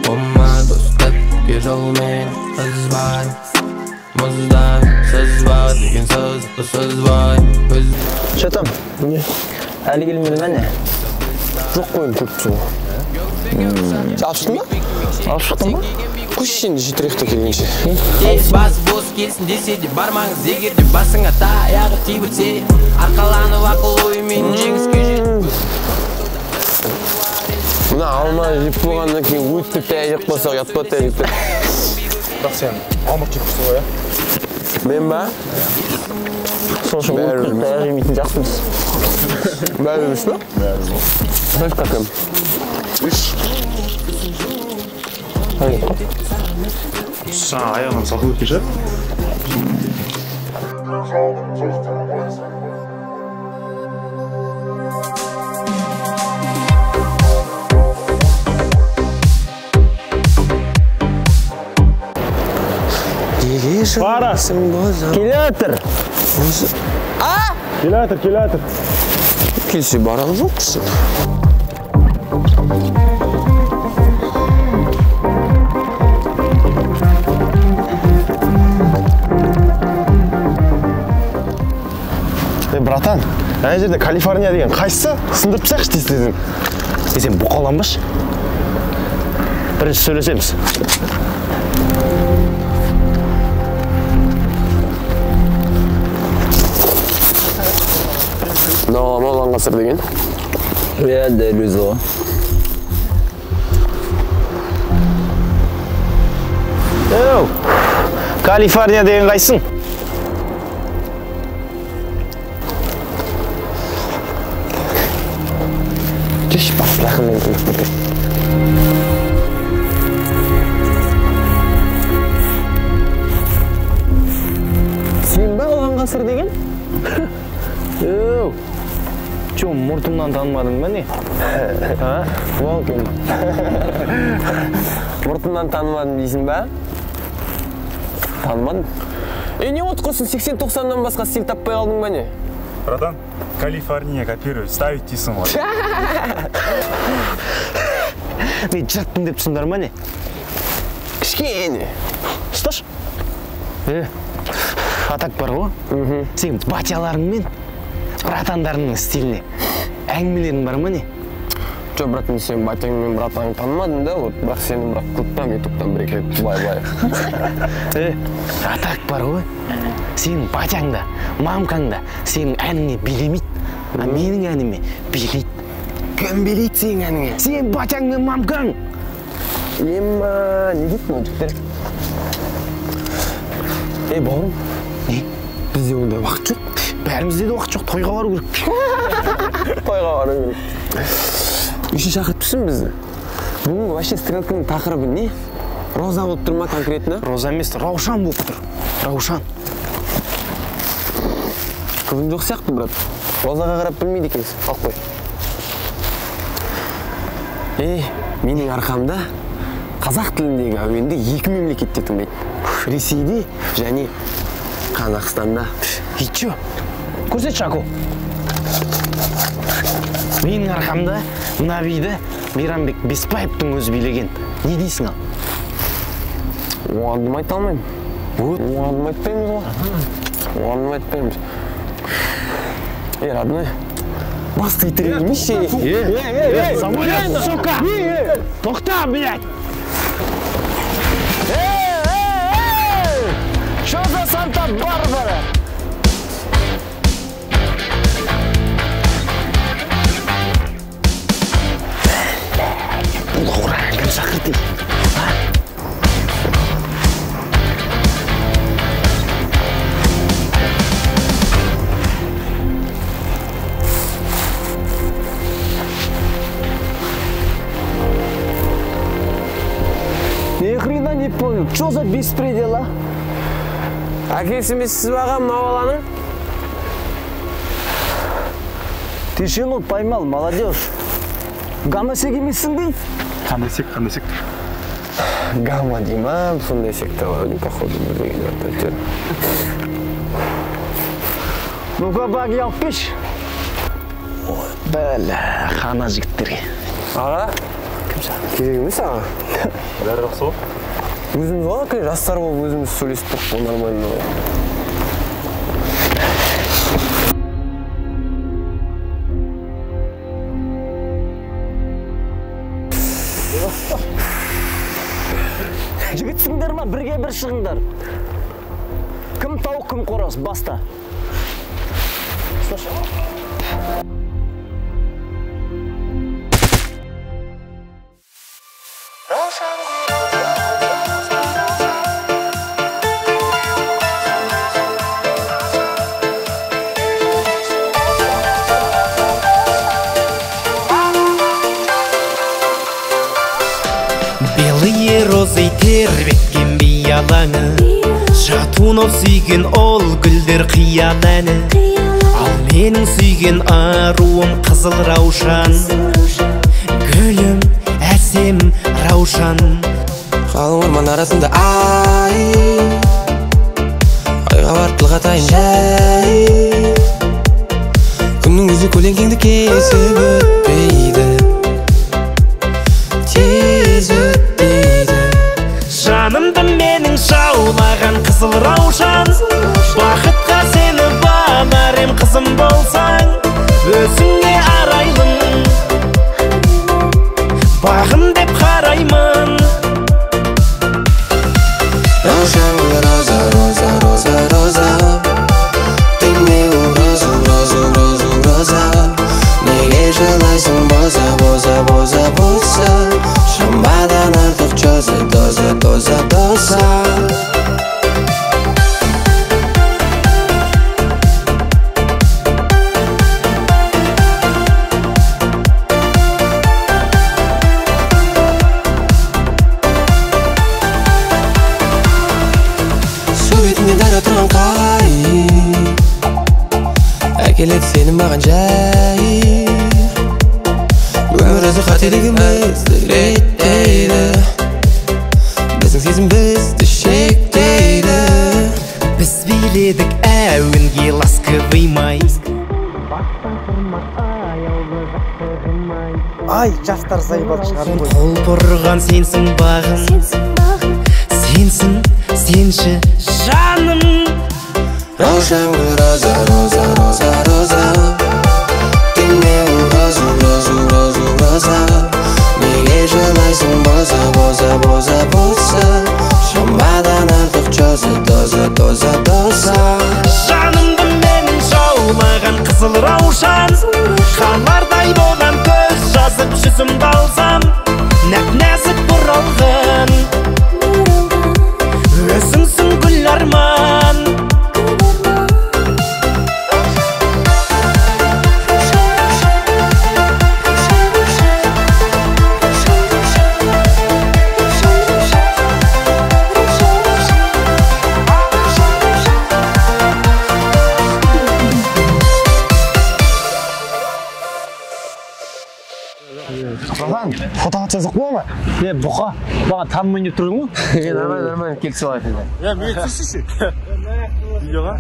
Olmadı step bir olmayan hızlar Muzdan söz var Digin söz var Çatam. Ne? Әлі келмеді ме не? Жоқ қойын көп түсу. Алып шықтың ба? Алып шықтың ба? Көш енді жетіректі келгенше. Тез бас бос келсін десе де бармаңыз егер де басыңа таяғы тибітсе Арқаланып ақыл оймен жеңіске жет Мына алма жеп болғаннан кейін өйтіп тәй жеп қойсақ ұят па тәй жеп. Бірақ сен алма жеп тұрсың ғой, иә? Мен ба? Сол үшін өйтіп таяқ жемейтін жақсымыз. Бәрі емес па? Сөз қақым. Жаңа аяғынан салқын өткен шығар? Барасың боза. Келе жатыр. Келе жатыр. Келсе барақ жоқсың. Братан, ана жерде Калифорния деген қайсысы? Сындырып тастайықшы тез-тезден. Сен бұқаланбашы. Бірінші сөйлесеміз. Молан ғасыр деген? Иә, дәл өзі ғой. Еу, Калифорния деген қайсың? Кеш бас рақыммен көмек берген. Сен ба оған ғасыр деген? Еу, мұртымнан танымадың ба не? Волкин. Мұртымнан танымадым дейсің ба? Танымадым. Не отқырсың 80-90-нан басқа стиль таппай қалдың ба не? Братан, Калифорния копирует, ставить дейсің ғой. Мен жырттың деп түсіңдер ма не? Кішкене. Ұсташ? Атак бар ғой? Сен батяларыңмен братандарыңның стиліне әңгімелерің бар ма не? Жоқ, братан, сен батяң мен братаң танымадың да, бірақ сені бірақ клубтан, ютубтан бір екіліп бай-бай. Атак бар ғой? Сенің батяң да, мамкаң да сенің әніңе билемейді, а менің әніме билейді. Кім билейді сенің әніңе? Сен батяң мен мамкаң! Ема, не дейді мына жігіттер? Бауырым, бізде ондай уақыт жоқ. Бәрімізде де уақыт жоқ, тойға бару керек. Тойға бару керек. Үшін шақыртыпсың бізді. Бүгін вообще стрелканың тақырыбы не? Роза болып тұр ма конкретно? Роза емес, Раушан болып тұр. Раушан. Көбін жоқ сияқты, брат. Розаға қарап білмейді екенсің. Қалқ қой. Менің арқамда қазақ тіліндегі әуенді 2 мемлекетте тыңдайды. Ресейде және Қазақстанда. Ичо, көрсет Шако. Менің арқамда мына биді Мейрамбек Беспаевтың өзі билеген. Не дейсің ал? Оғандым айта алмаймын. Оғандым айтпаймыз ғой. Оғандым айтпаймыз. Родной, басты итеремеші. Самолет, сука! Тоқта, блядь! Что за Санта-Барбара? Бұл құраған кім шақырды? Ни хрена не понял, что за беспредел, а? Әкесі месіз баға мына баланың? Тишину поймал, молодежь. Гамма-сек емессің дейін? Қандайсек. Гамма дейм, сондай секта бар, походу, білдеген. Ну-ка, баги алып кеш. Бәлі, қана жігіттерге. Аға? саған. Керек емес саған. Бәрі жақсы ғой. Өзіміз ғой, жастар болып өзіміз сөйлестік, ол нормально ғой. Жігітсіңдер ма, бірге бір шығыңдар. Кім тауық, кім қораз, баста. Белые розы тербеткен биялаңы, жатунов сүйген ол гүлдер қияләні. Ал менің сүйген аруым қызыл раушан, гүлім әсем раушан. Қалың орман арасында айға барып тіл қатайын жай. Күннің өзі көлеңкеңді кесіп өтпейді, тез өтпейді. Жанымды менің жаулаған қызыл раушан, бақытқа сені балар ем қызым болсаң. Өзіңе арайлым, бағым деп қараймын. Раушан гүл роза, роза, роза, роза. Ты мне роза, роза, роза, роза. Неге жылайсың боза, боза, боза, боза. Шамадан артық чоза, доза, доза, доза. Әкеледі сені маған жай. Өмір өзі қателігімізді реттейді, біздің сезім бізді шектейді. Біз биледік әуенге ласковый май. Ай, жастар зайбал шығарды ғой. Қол бұрған сенсің бағым, сенсің, сенші жаным. Раушан гүл роза, роза, роза, роза. Ты мне роза, роза, роза, роза. Неге жылайсың боза, боза, боза, боза. Шамадан артық чоза, доза, доза, доза. Жанымды менің жаулаған қызыл раушан, қалардай болам көз жазып жүзімді алсам. Нәп-нәзік бұралған, өзіңсің гүл арман. Фото атсақ бола ма? Бұқа, баға танымайын деп тұрдың ғой? Нормально, нормально, келісіп алайық. Мен түсіші. Видеоға?